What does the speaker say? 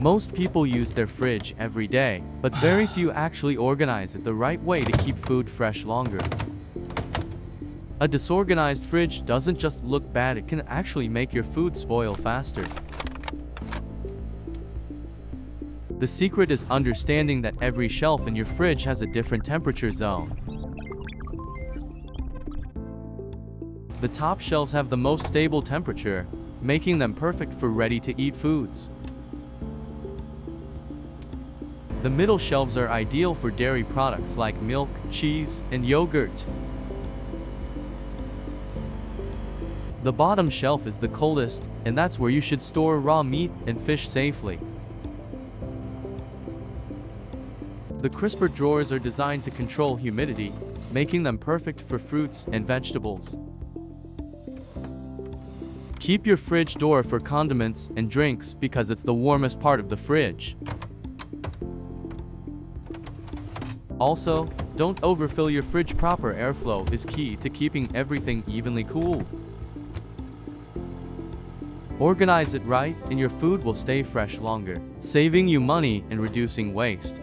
Most people use their fridge every day, but very few actually organize it the right way to keep food fresh longer. A disorganized fridge doesn't just look bad, it can actually make your food spoil faster. The secret is understanding that every shelf in your fridge has a different temperature zone. The top shelves have the most stable temperature, making them perfect for ready-to-eat foods. The middle shelves are ideal for dairy products like milk, cheese, and yogurt. The bottom shelf is the coldest, and that's where you should store raw meat and fish safely. The crisper drawers are designed to control humidity, making them perfect for fruits and vegetables. Keep your fridge door for condiments and drinks because it's the warmest part of the fridge. Also, don't overfill your fridge. Proper airflow is key to keeping everything evenly cooled. Organize it right, and your food will stay fresh longer, saving you money and reducing waste.